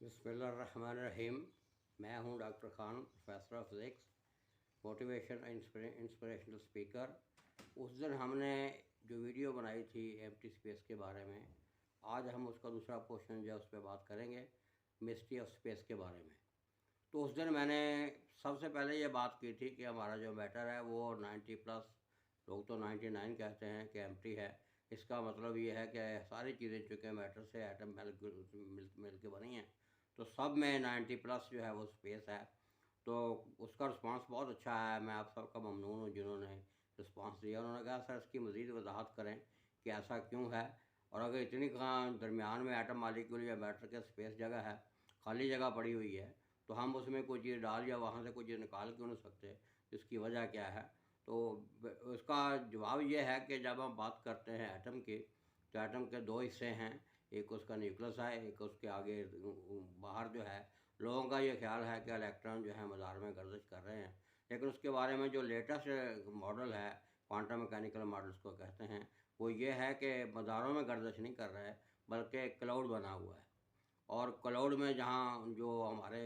बिस्मिल्लाहिर्रहमानिर्रहीम। मैं हूं doctor Khan, professor of physics, motivation inspirational speaker. उस दिन हमने जो वीडियो बनाई थी एम्प्टी स्पेस के बारे में, आज हम उसका दूसरा पोर्शन जो है उस पर बात करेंगे, मिस्ट्री ऑफ स्पेस के बारे में। तो उस दिन मैंने सबसे पहले ये बात की थी कि हमारा जो मैटर है वो 90+, लोग तो 99 कहते हैं कि एम्प्टी है। इसका मतलब ये है कि सारी चीज़ें चूँकि मैटर से एटम मिल के बनी हैं, तो सब में 90+ जो है वो स्पेस है। तो उसका रिस्पांस बहुत अच्छा है। मैं आप सबका ममनून हूँ जिन्होंने रिस्पांस दिया। उन्होंने कहा सर इसकी मज़ीद वजाहत करें कि ऐसा क्यों है, और अगर इतनी कहाँ दरमियान में एटम मालिक्यूल या मैटर के स्पेस जगह है, खाली जगह पड़ी हुई है, तो हम उसमें कोई चीज़ डाल या वहाँ से कोई चीज़ निकाल क्यों नहीं सकते, इसकी वजह क्या है। तो उसका जवाब ये है कि जब हम बात करते हैं एटम की, तो एटम के दो हिस्से हैं। एक उसका न्यूक्लियस है, एक उसके आगे बाहर जो है। लोगों का ये ख्याल है कि इलेक्ट्रॉन जो है मदार में गर्दिश कर रहे हैं, लेकिन उसके बारे में जो लेटेस्ट मॉडल है, क्वांटम मैकेनिकल मॉडल्स को कहते हैं, वो ये है कि मदारों में गर्दिश नहीं कर रहा है, बल्कि क्लाउड बना हुआ है। और क्लाउड में जहाँ जो हमारे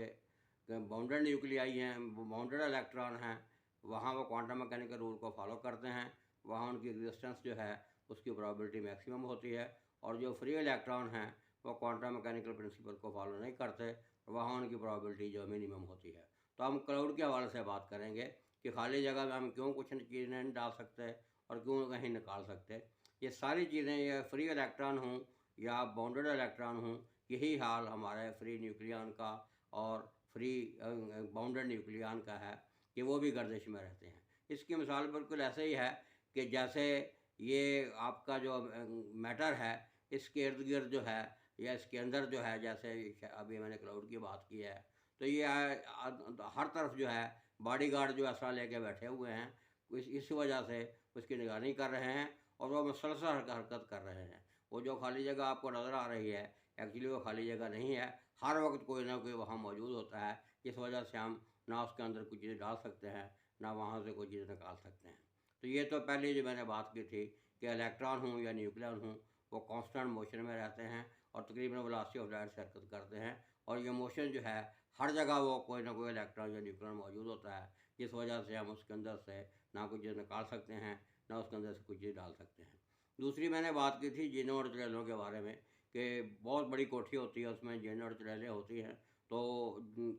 बाउंडेड न्यूक्लियाई हैं, बाउंडेड इलेक्ट्रॉन हैं, वहाँ वो क्वांटम मैकेनिकल रूल को फॉलो करते हैं। वहाँ उनकी एग्जिस्टेंस जो है उसकी प्रोबेबिलिटी मैक्सिमम होती है। और जो फ्री इलेक्ट्रॉन हैं वो क्वांटम मैकेनिकल प्रिंसिपल को फॉलो नहीं करते, वहाँ उनकी प्रोबेबिलिटी जो मिनिमम होती है। तो हम क्लाउड के हवाले से बात करेंगे कि खाली जगह में हम क्यों कुछ चीज़ें नहीं डाल सकते और क्यों कहीं निकाल सकते। ये सारी चीज़ें, ये फ्री इलेक्ट्रॉन हूँ या बाउंडेड इलेक्ट्रॉन हूँ, यही हाल हमारे फ्री न्यूक्लियन का और फ्री बाउंडेड न्यूक्लियन का है कि वो भी गर्दिश में रहते हैं। इसकी मिसाल बिल्कुल ऐसे ही है कि जैसे ये आपका जो मैटर है, इसके इर्द गिर्द जो है या इसके अंदर जो है, जैसे अभी मैंने क्लाउड की बात की है, तो ये हर तरफ जो है बॉडी गार्ड जो असला लेके बैठे हुए हैं। इस वजह से उसकी निगरानी कर रहे हैं और वो मुसलसल हरकत कर रहे हैं। वो जो खाली जगह आपको नज़र आ रही है, एक्चुअली वो खाली जगह नहीं है। हर वक्त कोई ना कोई वहाँ मौजूद होता है, इस वजह से हम ना उसके अंदर कुछ चीज़ डाल सकते हैं, ना वहाँ से कोई चीज़ निकाल सकते हैं। तो ये तो पहले जो मैंने बात की थी कि इलेक्ट्रॉन हूँ या न्यूक्लियन हूँ, वो कांस्टेंट मोशन में रहते हैं और तकरीबन वेलोसिटी ऑफ लाइट से हरकत करते हैं। और ये मोशन जो है हर जगह वो कोई ना कोई इलेक्ट्रॉन या न्यूक्लियन मौजूद होता है, जिस वजह से हम उसके अंदर से ना कोई चीज़ निकाल सकते हैं, ना उसके अंदर से कोई चीज़ डाल सकते हैं। दूसरी मैंने बात की थी जिनों और चुड़ैलों के बारे में कि बहुत बड़ी कोठी होती है, उसमें जिन और चुड़ैलें होती हैं, तो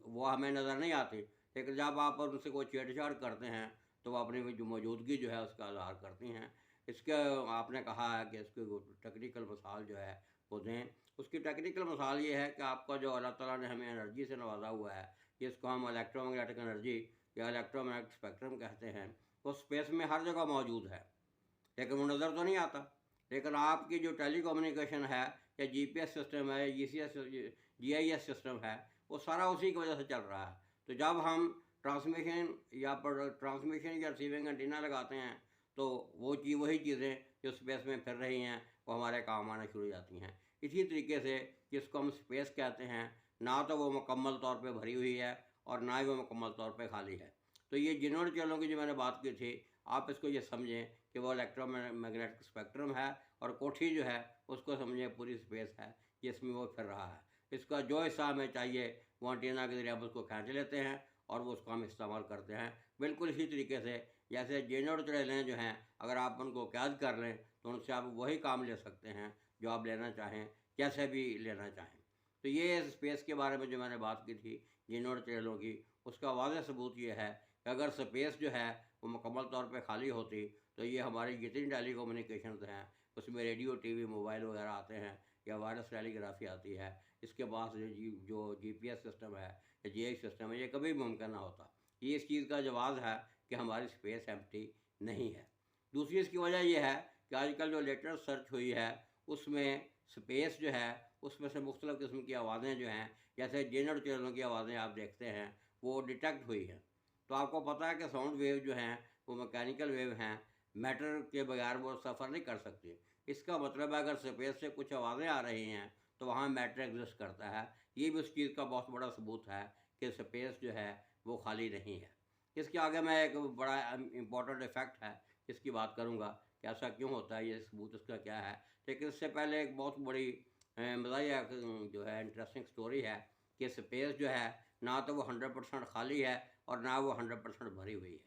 वो हमें नज़र नहीं आती, लेकिन जब आप उनसे कोई छेड़छाड़ करते हैं तो वो अपनी जो मौजूदगी जो है उसका इजहार करती हैं। इसके आपने कहा है कि इसकी टेक्निकल मिसाल जो है वो दें। उसकी टेक्निकल मिसाल ये है कि आपका जो अल्लाह ताला ने हमें एनर्जी से नवाजा हुआ है, जिसको हम इलेक्ट्रोमैग्नेटिक एनर्जी या इलेक्ट्रोमैग्नेटिक स्पेक्ट्रम कहते हैं, वो स्पेस में हर जगह मौजूद है, लेकिन वो नज़र तो नहीं आता। लेकिन आपकी जो टेलीकम्युनिकेशन है या जीपीएस सिस्टम है, जीसीएस जीआईएस सिस्टम है, वो सारा उसी की वजह से चल रहा है। तो जब हम ट्रांसमिशन या रिसीविंग एंटीना लगाते हैं, तो वही चीज़ें जो स्पेस में फिर रही हैं वो हमारे काम आना शुरू हो जाती हैं। इसी तरीके से जिसको हम स्पेस कहते हैं, ना तो वो मुकम्मल तौर पे भरी हुई है और ना ही वो मुकम्मल तौर पे खाली है। तो ये जिन चीज़ों की जो मैंने बात की थी, आप इसको ये समझें कि वो इलेक्ट्रोमैग्नेटिक स्पेक्ट्रम है, और कोठी जो है उसको समझें पूरी स्पेस है जिसमें वो फिर रहा है। इसका जो हिस्सा हमें चाहिए वो एंटीना के ज़रिए हम उसको खींच लेते हैं और वो उसको हम इस्तेमाल करते हैं। बिल्कुल इसी तरीके से जैसे जिन और चुड़ैलें जो हैं, अगर आप उनको कैद कर लें तो उनसे आप वही काम ले सकते हैं जो आप लेना चाहें, कैसे भी लेना चाहें। तो ये स्पेस के बारे में जो मैंने बात की थी जिन और चुड़ैलों की, उसका वाज़ेह सबूत ये है कि अगर स्पेस जो है वो मुकम्मल तौर पे खाली होती, तो ये हमारी जितनी टेली कम्युनिकेशंस हैं उसमें रेडियो, टीवी, मोबाइल वगैरह आते हैं या वायरलेस टेलीग्राफी आती है, इसके पास जो जीपीएस सिस्टम है या जीआई सिस्टम है, ये कभी मुमकिन ना होता। ये इस चीज़ का जवाब है कि हमारी स्पेस एम्प्टी नहीं है। दूसरी इसकी वजह यह है कि आजकल जो लेटेस्ट सर्च हुई है उसमें स्पेस जो है उसमें से मुख्तलिफ़ किस्म की आवाज़ें जो हैं, जैसे जिन और चुड़ैलों की आवाज़ें आप देखते हैं, वो डिटेक्ट हुई हैं। तो आपको पता है कि साउंड वेव जो हैं वो मैकेनिकल वेव हैं, मैटर के बगैर वो सफ़र नहीं कर सकती। इसका मतलब है अगर स्पेस से कुछ आवाज़ें आ रही हैं तो वहाँ मैटर एग्जिस्ट करता है। ये भी उस चीज़ का बहुत बड़ा सबूत है कि स्पेस जो है वो खाली नहीं है। इसके आगे मैं एक बड़ा इम्पोर्टेंट इफ़ेक्ट है इसकी बात करूँगा कि ऐसा क्यों होता है, ये सबूत इसका क्या है। लेकिन इससे पहले एक बहुत बड़ी मज़ाहिया जो है इंटरेस्टिंग स्टोरी है कि स्पेस जो है ना तो वो 100% खाली है और ना वो 100% भरी हुई है।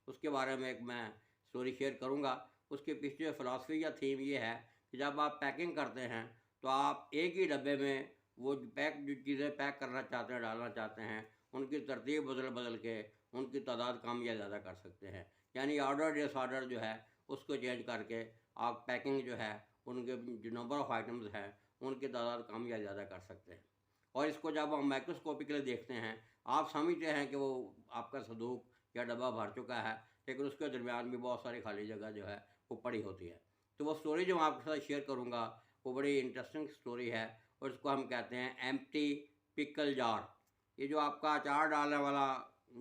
उसके बारे में एक मैं स्टोरी शेयर करूँगा। उसके पीछे फ़िलासफ़ी या थीम ये है कि जब आप पैकिंग करते हैं तो आप एक ही डब्बे में वो जो चीज़ें पैक करना चाहते हैं, डालना चाहते हैं, उनकी तरतीब बदल बदल के उनकी तादाद कम या ज़्यादा कर सकते हैं। यानी ऑर्डर डिसऑर्डर जो है उसको चेंज करके आप पैकिंग जो है उनके जो नंबर ऑफ़ आइटम्स हैं उनकी तादाद कम या ज़्यादा कर सकते हैं। और इसको जब हम माइक्रोस्कोपिकली देखते हैं, आप समझते हैं कि वो आपका संदूक या डब्बा भर चुका है, लेकिन उसके दरमियान भी बहुत सारी खाली जगह जो है वो पड़ी होती है। तो वो स्टोरी जो मैं आपके साथ शेयर करूँगा वो बड़ी इंटरेस्टिंग स्टोरी है और इसको हम कहते हैं एम्प्टी पिकल जार। ये जो आपका अचार डालने वाला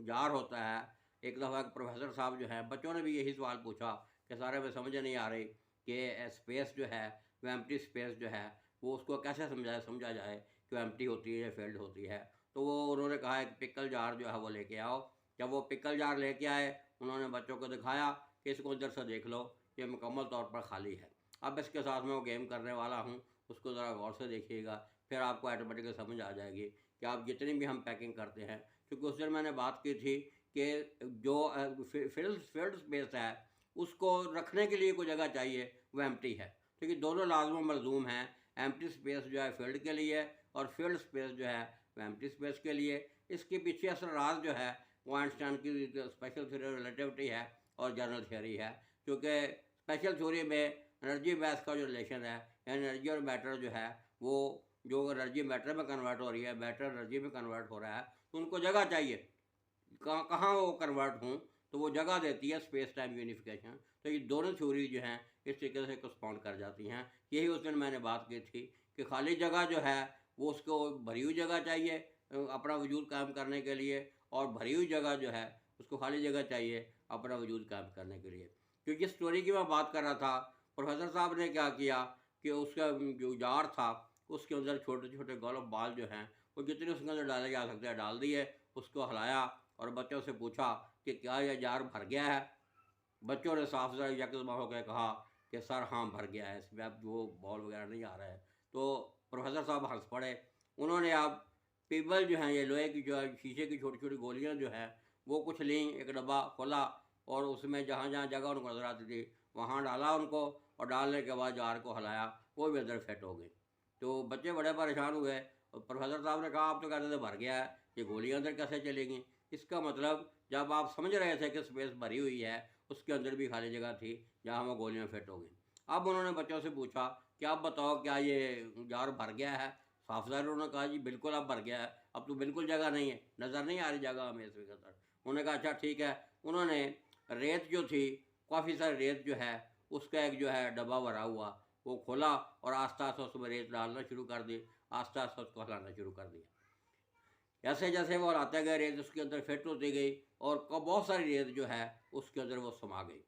जार होता है, एक दफ़ा एक प्रोफेसर साहब जो हैं, बच्चों ने भी यही सवाल पूछा कि सारे में समझ नहीं आ रही कि स्पेस जो है वो एम्प्टी स्पेस जो है वो उसको कैसे समझा जाए कि वो एम्प्टी होती है या फिल्ड होती है। तो वो उन्होंने कहा एक पिकल जार जो है वो लेके आओ। जब वो पिकल जार लेके आए, उन्होंने बच्चों को दिखाया कि इसको इधर से देख लो, ये मुकम्मल तौर पर खाली है। अब इसके साथ मैं वो गेम करने वाला हूँ, उसको ज़रा गौर से देखिएगा, फिर आपको ऑटोमेटिकली समझ आ जाएगी कि आप जितनी भी हम पैकिंग करते हैं, क्योंकि उस दिन मैंने बात की थी कि जो फील्ड स्पेस है उसको रखने के लिए कोई जगह चाहिए, वो एम्प्टी है। क्योंकि दोनों लाज़िम मलज़ूम हैं, एम्प्टी स्पेस जो है फील्ड के लिए और फील्ड स्पेस जो है वो एम्प्टी स्पेस के लिए। इसके पीछे असल राज जो है वो आइंस्टाइन की स्पेशल थ्योरी रिलेटिविटी है और जनरल थ्योरी है। क्योंकि स्पेशल थ्योरी में एनर्जी मैथ का जो रिलेशन है, एनर्जी और मैटर जो है वो जो एनर्जी मैटर में कन्वर्ट हो रही है, मैटर एनर्जी में कन्वर्ट हो रहा है, तो उनको जगह चाहिए कहाँ वो कन्वर्ट हों, तो वो जगह देती है स्पेस टाइम यूनिफिकेशन। तो ये दोनों थ्योरी जो हैं इस तरीके से करस्पॉन्ड कर जाती हैं। यही उस दिन मैंने बात की थी कि खाली जगह जो है वो उसको भरी हुई जगह चाहिए अपना वजूद कायम करने के लिए, और भरी हुई जगह जो है उसको खाली जगह चाहिए अपना वजूद कायम करने के लिए। तो जिस स्टोरी की मैं बात कर रहा था, प्रोफेसर साहब ने क्या किया कि उसका जो जार था उसके अंदर छोटे छोटे गोल्फ बॉल जो हैं वो जितने उसके अंदर डाले जा सकते हैं डाल दिए, उसको हिलाया और बच्चों से पूछा कि क्या यह जार भर गया है। बच्चों ने साफ साफ यकजमा होकर कहा कि सर हाँ भर गया है, इसमें अब वो बॉल वगैरह नहीं आ रहा है। तो प्रोफेसर साहब हंस पड़े। उन्होंने अब पीपल जो हैं, ये लोहे की जो है शीशे की छोटी छोटी गोलियां जो हैं वो कुछ लीं, एक डब्बा खोला और उसमें जहाँ जहाँ जगह उनको नजर आती थी वहाँ डाला उनको, और डालने के बाद जार को हिलाया, वो भी अंदर फिट हो गई। तो बच्चे बड़े परेशान हुए और प्रोफेसर साहब ने कहा आप तो कहते थे भर गया है, ये गोलियां अंदर कैसे चलेंगी। इसका मतलब जब आप समझ रहे थे कि स्पेस भरी हुई है, उसके अंदर भी खाली जगह थी जहाँ वो गोलियां फिट हो गई। अब उन्होंने बच्चों से पूछा कि आप बताओ क्या ये जार भर गया है। साफ साफ उन्होंने कहा जी बिल्कुल अब भर गया है, अब तो बिल्कुल जगह नहीं है, नज़र नहीं आ रही जगह हमें इसके अंदर। उन्होंने कहा अच्छा ठीक है। उन्होंने रेत जो थी, काफ़ी सारी रेत जो है उसका एक जो है डब्बा भरा हुआ वो खोला और आस्ता आस्ता उसमें रेत डालना शुरू कर दी, आस्ता आस्ता उसको हिलाना शुरू कर दिया। जैसे जैसे वो हिलाते गए रेत उसके अंदर फिट होती गई और बहुत सारी रेत जो है उसके अंदर वो समा गई।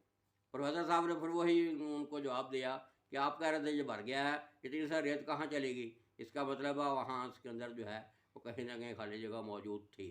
प्रोफेसर साहब ने फिर वही उनको जवाब दिया कि आप कह रहे थे ये भर गया है, इतनी सारी रेत कहाँ चलेगी। इसका मतलब है वहाँ उसके अंदर जो है वो कहीं ना कहीं खाली जगह मौजूद थी।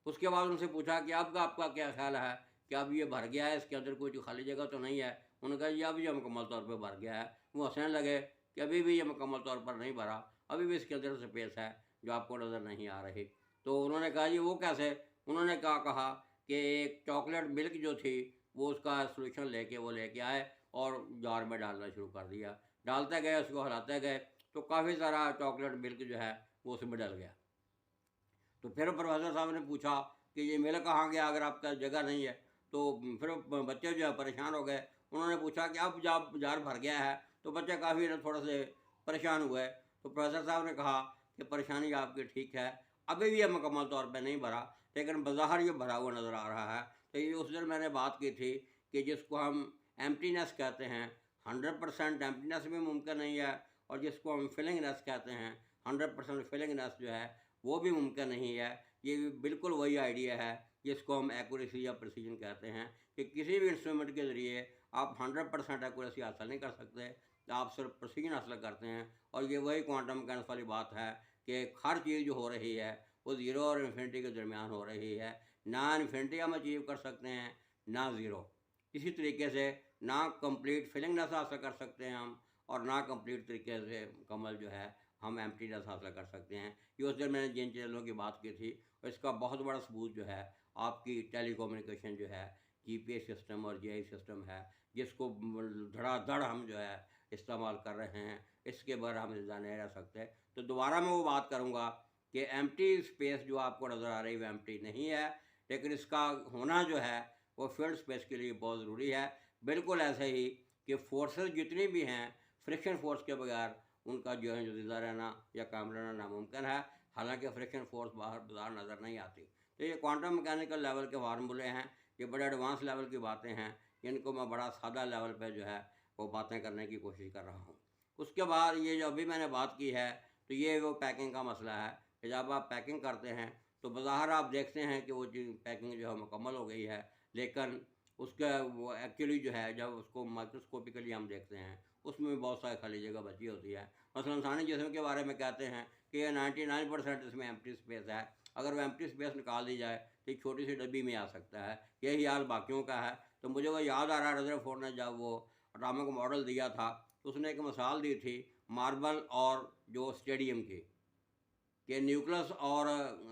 उसके बाद उनसे पूछा कि अब आपका क्या ख्याल है कि अब ये भर गया है, इसके अंदर कोई जो खाली जगह तो नहीं है। उन्होंने कहा ये अभी ये मुकम्मल तौर पर भर गया है। वो हंसने लगे कि अभी भी ये मुकम्मल तौर पर नहीं भरा, अभी भी इसके अंदर स्पेस है जो आपको नज़र नहीं आ रही। तो उन्होंने कहा जी वो कैसे। उन्होंने कहा कि एक चॉकलेट मिल्क जो थी वो उसका सोल्यूशन लेके आए और जार में डालना शुरू कर दिया। डालते गए, उसको हिलाते गए, तो काफ़ी सारा चॉकलेट मिल्क जो है वो उसमें डल गया। तो फिर प्रोफेसर साहब ने पूछा कि ये मेला कहाँ गया अगर आपका जगह नहीं है। तो फिर बच्चे जो है परेशान हो गए। उन्होंने पूछा कि अब जब जार भर गया है, तो बच्चे काफ़ी थोड़ा से परेशान हुए। तो प्रोफेसर साहब ने कहा कि परेशानी आपकी ठीक है, अभी भी ये मुकम्मल तौर पे नहीं भरा, लेकिन बाज़ार ये भरा हुआ नज़र आ रहा है। तो ये उस दिन मैंने बात की थी कि जिसको हम एम्प्टीनेस कहते हैं, 100% एम्प्टीनेस भी मुमकिन नहीं है, और जिसको हम फिलिंगनेस कहते हैं, 100% फिलिंगनेस जो है वो भी मुमकिन नहीं है। ये बिल्कुल वही आइडिया है जिसको हम एक्यूरेसी या प्रिसीजन कहते हैं, कि किसी भी इंस्ट्रूमेंट के ज़रिए आप 100% एक्यूरेसी हासिल नहीं कर सकते, आप सिर्फ प्रिसीजन हासिल करते हैं। और ये वही क्वांटम मैकेनिक्स वाली बात है कि हर चीज़ जो हो रही है वो ज़ीरो और इन्फिनिटी के दरमियान हो रही है। ना इन्फिनिटी हम अचीव कर सकते हैं, ना ज़ीरो। इसी तरीके से ना कंप्लीट फिलिंगनेस हासिल कर सकते हैं हम, और ना कंप्लीट तरीके से मुकम्मल जो है हम एम्प्टीनेस हासिल कर सकते हैं। ये उस दिन मैंने जिन चैनलों की बात की थी, और इसका बहुत बड़ा सबूत जो है आपकी टेलीकम्युनिकेशन जो है जीपीएस सिस्टम और जीआई सिस्टम है, जिसको धड़ाधड़ हम जो है इस्तेमाल कर रहे हैं, इसके बारे हम ज़िंदा नहीं रह सकते। तो दोबारा मैं वो बात करूँगा कि एम्प्टी स्पेस जो आपको नज़र आ रही है वो एम्प्टी नहीं है, लेकिन इसका होना जो है वो फील्ड स्पेस के लिए बहुत ज़रूरी है। बिल्कुल ऐसे ही कि फोर्सेस जितनी भी हैं, फ्रिक्शन फोर्स के बगैर उनका जो है ज़िंदा रहना या काम रहना नामुमकिन है। हालांकि फ्रिक्शन फोर्स बाहर नज़र नहीं आती। तो ये क्वांटम मैकेनिकल लेवल के फार्मूले हैं, ये बड़े एडवांस लेवल की बातें हैं, जिनको मैं बड़ा सादा लेवल पे जो है वो बातें करने की कोशिश कर रहा हूँ। उसके बाद ये जो अभी मैंने बात की है, तो ये वो पैकिंग का मसला है कि जब आप पैकिंग करते हैं तो बाहर आप देखते हैं कि वो पैकिंग जो है मुकम्मल हो गई है, लेकिन उसका वो एक्चुअली जो है जब उसको माइक्रोस्कोपिकली हम देखते हैं उसमें बहुत सारी खाली जगह बची होती है। मसलन इंसानी जिस्म के बारे में कहते हैं कि ये 99% इसमें एम्प्टी स्पेस है। अगर वो एम्प्टी स्पेस निकाल दी जाए तो एक छोटी सी डब्बी में आ सकता है। यही हाल बाकियों का है। तो मुझे वो याद आ रहा है, रदरफोर्ड ने जब वो एटॉमिक मॉडल दिया था तो उसने एक मिसाल दी थी मार्बल और जो स्टेडियम की, कि न्यूक्लियस और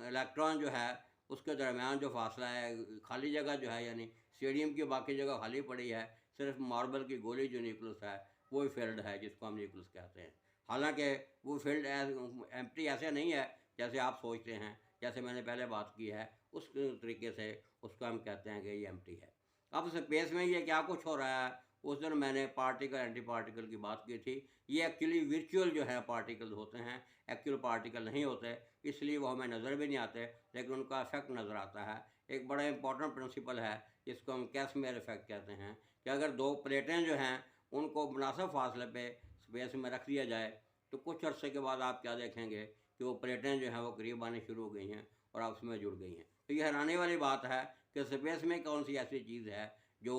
इलेक्ट्रॉन जो है उसके दरमियान जो फासला है, खाली जगह जो है, यानी स्टेडियम की बाकी जगह खाली पड़ी है, सिर्फ मार्बल की गोली जो न्यूक्लियस है वो फील्ड है जिसको हम न्यूक्लियस कहते हैं। हालांकि वो फील्ड एम्प्टी ऐसे नहीं है जैसे आप सोचते हैं, जैसे मैंने पहले बात की है उस तरीके से उसको हम कहते हैं कि ये एम्प्टी है। अब स्पेस में ये क्या कुछ हो रहा है, उस दिन मैंने पार्टिकल एंटी पार्टिकल की बात की थी। ये एक्चुअली वर्चुअल जो है पार्टिकल होते हैं, एक्चुअल पार्टिकल नहीं होते, इसलिए वो हमें नज़र भी नहीं आते, लेकिन उनका इफेक्ट नज़र आता है। एक बड़ा इंपॉर्टेंट प्रिंसिपल है जिसको हम कैसमेयर इफेक्ट कहते हैं, कि अगर दो प्लेटें जो हैं उनको मुनासिब फासले पे स्पेस में रख दिया जाए तो कुछ अर्से के बाद आप क्या देखेंगे कि वो प्लेटें जो हैं वो करीब आने शुरू हो गई हैं और आपस में जुड़ गई हैं। तो ये हैरानी वाली बात है कि स्पेस में कौन सी ऐसी चीज़ है जो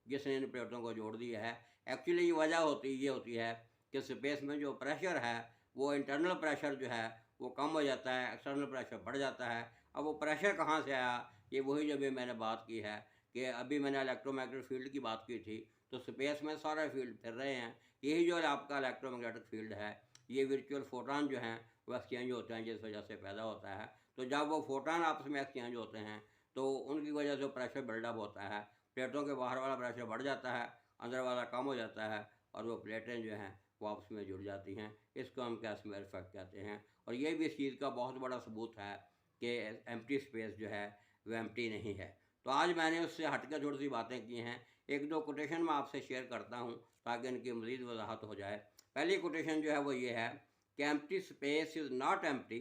जिसने इन प्लेटों को जोड़ दिया है। एक्चुअली ये वजह ये होती है कि स्पेस में जो प्रेशर है वो इंटरनल प्रेशर जो है वो कम हो जाता है, एक्सटर्नल प्रेशर बढ़ जाता है। अब वो प्रेशर कहाँ से आया, ये वही जब भी मैंने बात की है कि अभी मैंने इलेक्ट्रोमैग्नेटिक फील्ड की बात की थी, तो स्पेस में सारे फील्ड फिर रहे हैं। यही जो आपका इलेक्ट्रोमैग्नेटिक फील्ड है, ये वर्चुअल फोटॉन जो हैं वो एक्सचेंज होते हैं, जिस वजह से पैदा होता है। तो जब वो फोटॉन आपस में एक्सचेंज होते हैं तो उनकी वजह से प्रेशर बिल्डअप होता है, प्लेटों के बाहर वाला प्रेशर बढ़ जाता है, अंदर वाला कम हो जाता है, और वो प्लेटें जो हैं वो आपस में जुड़ जाती हैं। इसको हम कैसमेयर इफेक्ट कहते हैं। और ये भी इस चीज़ का बहुत बड़ा सबूत है कि एम्प्टी स्पेस जो है वो एम्प्टी नहीं है। तो आज मैंने उससे हट कर थोड़ी सी बातें की हैं। एक दो कोटेशन मैं आपसे शेयर करता हूँ ताकि इनकी मज़ीद वजाहत हो जाए। पहली कोटेशन जो है वो ये है कि empty space is not empty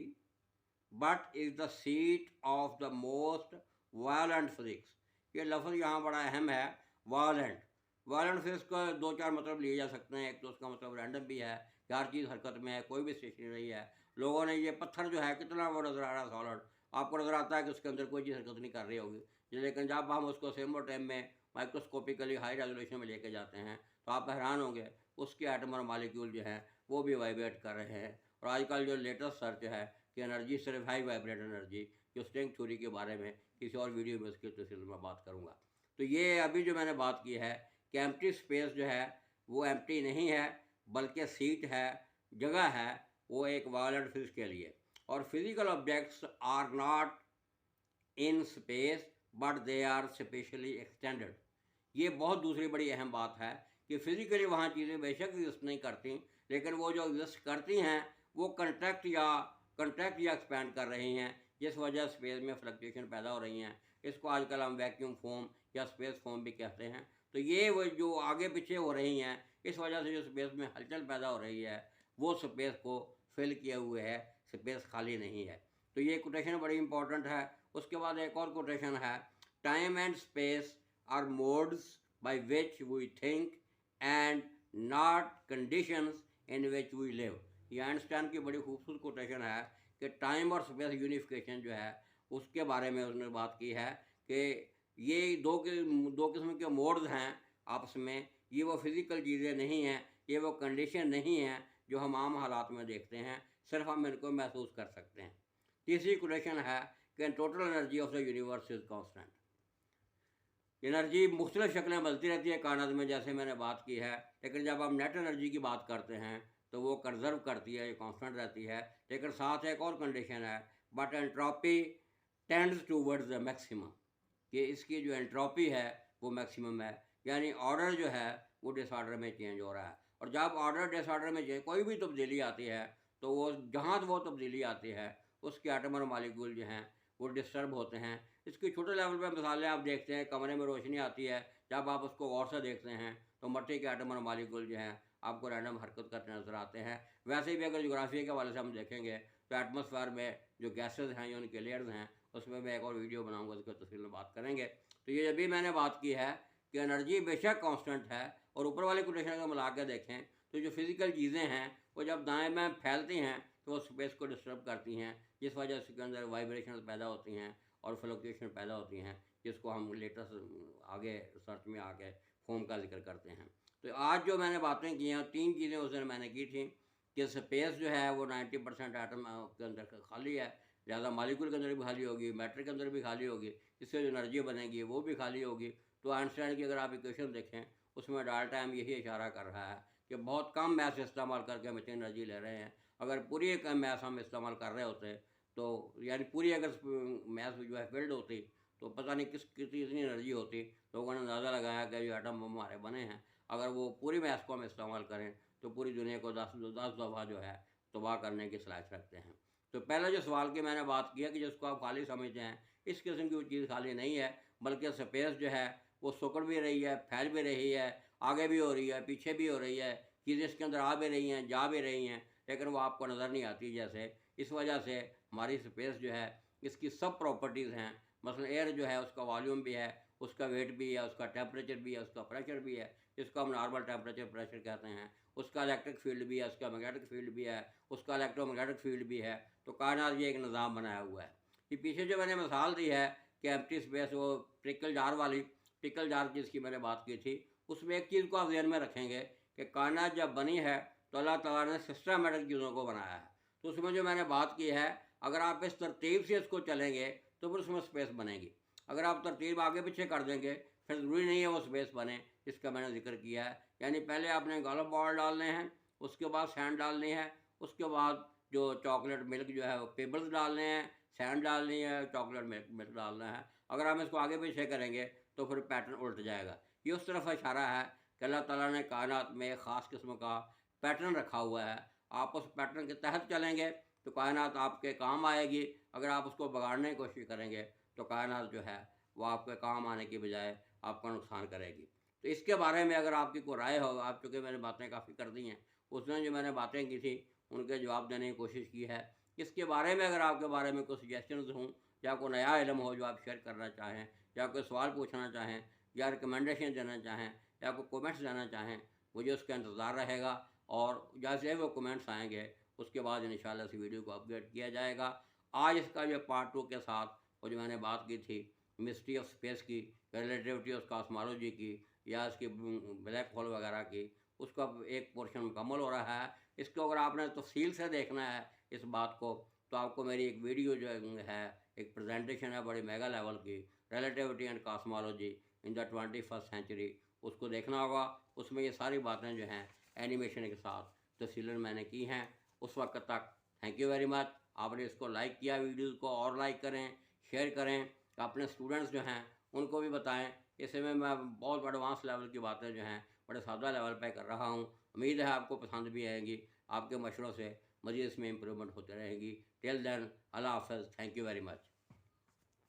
but is the seat of the most violent physics. ये लफ्ज़ यहाँ बड़ा अहम है, वायलेंट। वायलेंट फिजिक्स का दो चार मतलब लिए जा सकते हैं। एक तो उसका मतलब रैंडम भी है कि हर चीज़ हरकत में है, कोई भी स्टेशनरी है। लोगों ने ये पत्थर जो है कितना वो नज़र आ रहा है सॉलिड, आपको नज़र आता है कि उसके अंदर कोई चीज़ हरकत नहीं कर रही होगी, लेकिन जब हम उसको सेमो टाइम में माइक्रोस्कोपिकली हाई रेजोल्यूशन में लेके जाते हैं तो आप हैरान होंगे उसके एटम और मालिक्यूल जो हैं वो भी वाइब्रेट कर रहे हैं। और आजकल जो लेटेस्ट सर्च है कि एनर्जी सिर्फ हाई वाइब्रेट एनर्जी, जो स्ट्रिंग थ्योरी के बारे में किसी और वीडियो में उसके तफसील में बात करूँगा। तो ये अभी जो मैंने बात की है कि एम्प्टी स्पेस जो है वो एम्प्टी नहीं है, बल्कि सीट है, जगह है, वो एक वायलेंट फिजिक्स के लिए। और physical objects are not in space but they are spatially extended. ये बहुत दूसरी बड़ी अहम बात है कि फिजिकली वहाँ चीज़ें बेशक एग्जिस्ट नहीं करती, लेकिन वो जो एग्जिस्ट करती हैं वो कंट्रैक्ट या एक्सपैंड कर रही हैं, जिस वजह स्पेस में फ्लक्चुएशन पैदा हो रही हैं। इसको आजकल हम वैक्यूम फॉर्म या स्पेस फॉर्म भी कहते हैं। तो ये वो जो आगे पीछे हो रही हैं, इस वजह से जो स्पेस में हलचल पैदा हो रही है वो स्पेस को फिल किए हुए है, स्पेस खाली नहीं है। तो ये कोटेशन बड़ी इंपॉर्टेंट है। उसके बाद एक और कोटेशन है, time and space are modes by which we think and not conditions in which we live. ये आइंस्टाइन की बड़ी खूबसूरत कोटेशन है कि टाइम और स्पेस यूनिफिकेशन जो है उसके बारे में उसने बात की है कि ये दो किस्म के मोड्स हैं आपस में। ये वो फिज़िकल चीज़ें नहीं हैं, ये वो कंडीशन नहीं हैं जो हम आम हालात में देखते हैं, सिर्फ हम इनको महसूस कर सकते हैं। तीसरी कोटेशन है कि total energy of the universe is constant. Energy मुख्तलिफ शक्लें बदलती रहती है कायनात में, जैसे मैंने बात की है, लेकिन जब हम नेट एनर्जी की बात करते हैं तो वो कंजर्व करती है, कांस्टेंट रहती है। लेकिन साथ एक और कंडीशन है, but entropy tends towards the maximum, कि इसकी जो एंट्रोपी है वो मैक्सिमम है, यानी ऑर्डर जो है वो डिसऑर्डर में चेंज हो रहा है। और जब ऑर्डर डिसऑर्डर में कोई भी तब्दीली आती है तो वो जहाँ वो तब्दीली आती है उसके आटम और मालिक्यूल जो हैं वो डिस्टर्ब होते हैं। इसकी छोटे लेवल पे मिसालें आप देखते हैं, कमरे में रोशनी आती है, जब आप उसको गौर से देखते हैं तो मट्टी के आटम और मालिक्यूल जो हैं आपको रैंडम हरकत करते नज़र आते हैं। वैसे भी अगर जोग्राफी के हवाले से हम देखेंगे तो एटमॉस्फेयर में जो गैसेज हैं या उनके लेयर्स हैं, उसमें मैं एक और वीडियो बनाऊंगा, उसकी तफसील में बात करेंगे। तो ये अभी मैंने बात की है कि एनर्जी बेशक कांस्टेंट है, और ऊपर वाले कोटेशन अगर मिला के देखें तो जो फिज़िकल चीज़ें हैं वो जब दाएं बाएं फैलती हैं तो वो स्पेस को डिस्टर्ब करती हैं, जिस वजह से उसके अंदर वाइब्रेशन पैदा होती हैं और फ्लक्चुएशन पैदा होती हैं, जिसको हम लेटेस्ट आगे रिसर्च में आके फोम का जिक्र करते हैं। तो आज जो मैंने बातें की हैं, 3 चीज़ें उस दिन मैंने की थी कि स्पेस जो है वो 90% एटम के अंदर खाली है, ज़्यादा मालिक्यूल के अंदर भी खाली होगी, मैटर के अंदर भी खाली होगी, इससे जो एनर्जी बनेगी वो भी खाली होगी। तो आइंस्टाइन की अगर आप इक्वेशन देखें उसमें डाल्टा हम यही इशारा कर रहा है कि बहुत कम मैथ इस्तेमाल करके हम इतनी एनर्जी ले रहे हैं। अगर पूरी एक मैथ हम इस्तेमाल कर रहे होते तो यानी पूरी अगर मैथ जो है फील्ड होती तो पता नहीं कितनी इतनी एनर्जी होती। लोगों ने अंदाज़ा लगाया कि जो एटम बम हमारे बने हैं, अगर वो पूरी मैथ को हम इस्तेमाल करें तो पूरी दुनिया को 10 दफ़ा जो है तबाह करने की सलाहियत रखते हैं। तो पहला जो सवाल की मैंने बात की है कि जिसको आप खाली समझते हैं, इस किस्म की वो चीज़ खाली नहीं है, बल्कि स्पेस जो है वो सिकुड़ भी रही है, फैल भी रही है, आगे भी हो रही है, पीछे भी हो रही है, चीज़ें इसके अंदर आ भी रही हैं, जा भी रही हैं, लेकिन वो आपको नज़र नहीं आती जैसे। इस वजह से हमारी स्पेस जो है इसकी सब प्रॉपर्टीज़ हैं। मसलन एयर जो है उसका वॉल्यूम भी है, उसका वेट भी है, उसका टेम्परेचर भी है, उसका प्रेशर भी है, जिसको हम नॉर्मल टेम्परेचर प्रेशर कहते हैं, उसका इलेक्ट्रिक फील्ड भी है, उसका मैग्नेटिक फील्ड भी है, उसका इलेक्ट्रोमैग्नेटिक फील्ड भी है। तो कायनात ये एक निज़ाम बनाया हुआ है। कि पीछे जो मैंने मिसाल दी है कि एम्प्टी स्पेस, वो पिकल जार वाली, पिकल जार जिसकी मैंने बात की थी, उसमें एक चीज़ को आप ध्यान में रखेंगे कि कायनात जब बनी है तो अल्लाह ताला ने सिस्टमैटिक चीज़ों को बनाया है। तो उसमें जो मैंने बात की है, अगर आप इस तरतीब से इसको चलेंगे तो फिर उसमें स्पेस बनेगी। अगर आप तरतीब आगे पीछे कर देंगे फिर ज़रूरी नहीं है वो स्पेस बने, जिसका मैंने जिक्र किया है। यानी पहले आपने गॉल्फ बॉल डालने हैं, उसके बाद सैंड डालनी है, उसके बाद जो चॉकलेट मिल्क जो है वो पेबल्स डालने हैं, सैंड डालनी है, चॉकलेट मिल्क डालना है। अगर हम इसको आगे पीछे करेंगे तो फिर पैटर्न उल्ट जाएगा। ये उस तरफ इशारा है कि अल्लाह ताला ने कायनात में एक ख़ास किस्म का पैटर्न रखा हुआ है। आप उस पैटर्न के तहत चलेंगे तो कायनात आपके काम आएगी। अगर आप उसको बिगाड़ने की कोशिश करेंगे तो कायनात जो है वो आपके काम आने की बजाय आपका नुकसान करेगी। तो इसके बारे में अगर आपकी कोई राय हो, आप चूँकि मैंने बातें काफ़ी कर दी हैं, उसने जो मैंने बातें की थी उनके जवाब देने की कोशिश की है। इसके बारे में अगर आपके बारे में कोई सजेशंस हों या कोई नया इल्म हो जो आप शेयर करना चाहें, या कोई सवाल पूछना चाहें, या रिकमेंडेशन देना चाहें, या कोई कमेंट्स देना चाहें, मुझे उसका इंतज़ार रहेगा। और जैसे वो कमेंट्स आएंगे उसके बाद इंशाल्लाह इस वीडियो को अपडेट किया जाएगा। आज इसका जो पार्ट 2 के साथ वो जो मैंने बात की थी मिस्ट्री ऑफ स्पेस की, रिलेटिविटी ऑफ कॉस्मोलॉजी की, या इसकी ब्लैक होल वगैरह की, उसका एक पोर्शन मुकम्मल हो रहा है। इसको अगर आपने तफसील से देखना है इस बात को, तो आपको मेरी एक वीडियो जो है, एक प्रेजेंटेशन है बड़ी मेगा लेवल की, relativity and cosmology in the 21st century, उसको देखना होगा। उसमें ये सारी बातें जो हैं एनिमेशन के साथ तफसीलन मैंने की हैं। उस वक्त तक थैंक यू वेरी मच। आपने इसको लाइक किया, वीडियोज़ को और लाइक करें, शेयर करें, अपने स्टूडेंट्स जो हैं उनको भी बताएं। इसमें मैं बहुत एडवांस लेवल की बातें जो हैं बड़े सादा लेवल पे कर रहा हूँ। उम्मीद है आपको पसंद भी आएंगी। आपके मशवरों से मज़ीद इसमें इम्प्रूवमेंट होती रहेगी। टिल देन, अल्लाह हाफ़िज़, थैंक यू वेरी मच।